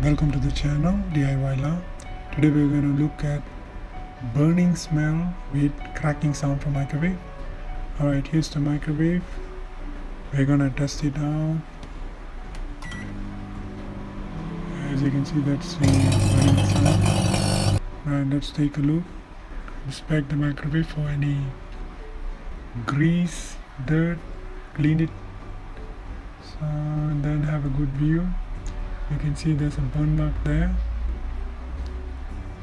Welcome to the channel DIY Lab. Today we're going to look at burning smell with cracking sound from microwave. Alright, here's the microwave. We're going to test it out. As you can see, that's the burning sound. Right, let's take a look. Inspect the microwave for any grease, dirt, clean it, so then have a good view. You can see there's a burn mark there,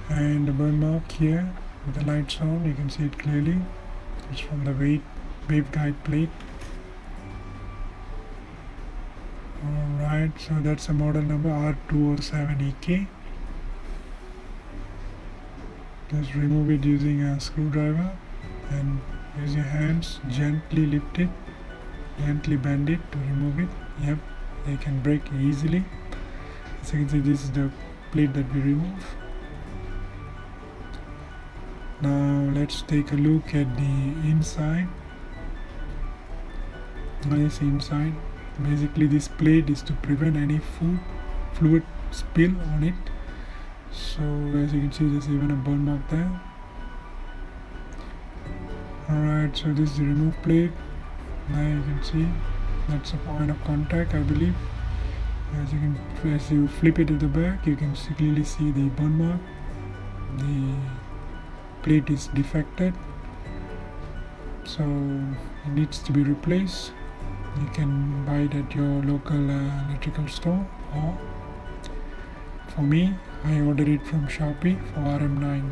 and the burn mark here with the lights on, you can see it clearly. It's from the waveguide plate. Alright, so that's a model number R207EK. Just remove it using a screwdriver and use your hands, gently lift it, gently bend it to remove it. Yep, they can break easily. As you can see, this is the plate that we remove. Now let's take a look at the inside. Nice inside. Basically this plate is to prevent any fluid spill on it. So as you can see, there's even a burn mark there. Alright, so this is the remove plate. Now you can see that's a point of contact, I believe. As you flip it to the back, you can clearly see the burn mark. The plate is defected, so it needs to be replaced. You can buy it at your local electrical store, or for me, I ordered it from Shopee for RM9.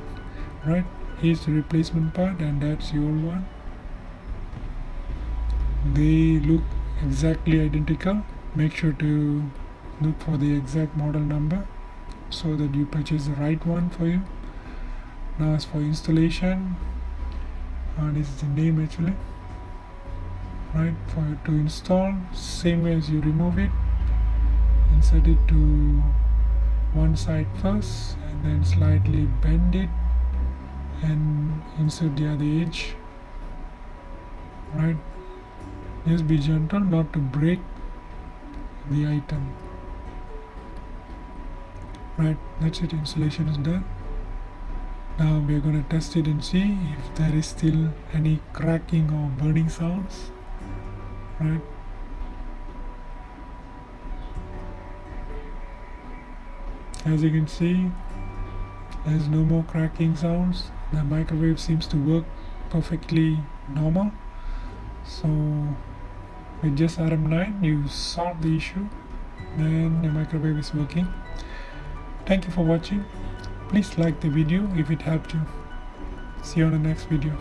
Right, here's the replacement part, and that's the old one. They look exactly identical. Make sure to look for the exact model number so that you purchase the right one for you. Now as for installation, this is the name actually. Right, for to install, same way as you remove it, insert it to one side first and then slightly bend it and insert the other edge. Right, just be gentle not to break the item. Right, that's it, installation is done. Now we are going to test it and see if there is still any cracking or burning sounds. Right, as you can see, there's no more cracking sounds. The microwave seems to work perfectly normal. So with just RM9 you solve the issue, then the microwave is working. Thank you for watching. Please like the video if it helped you. See you on the next video.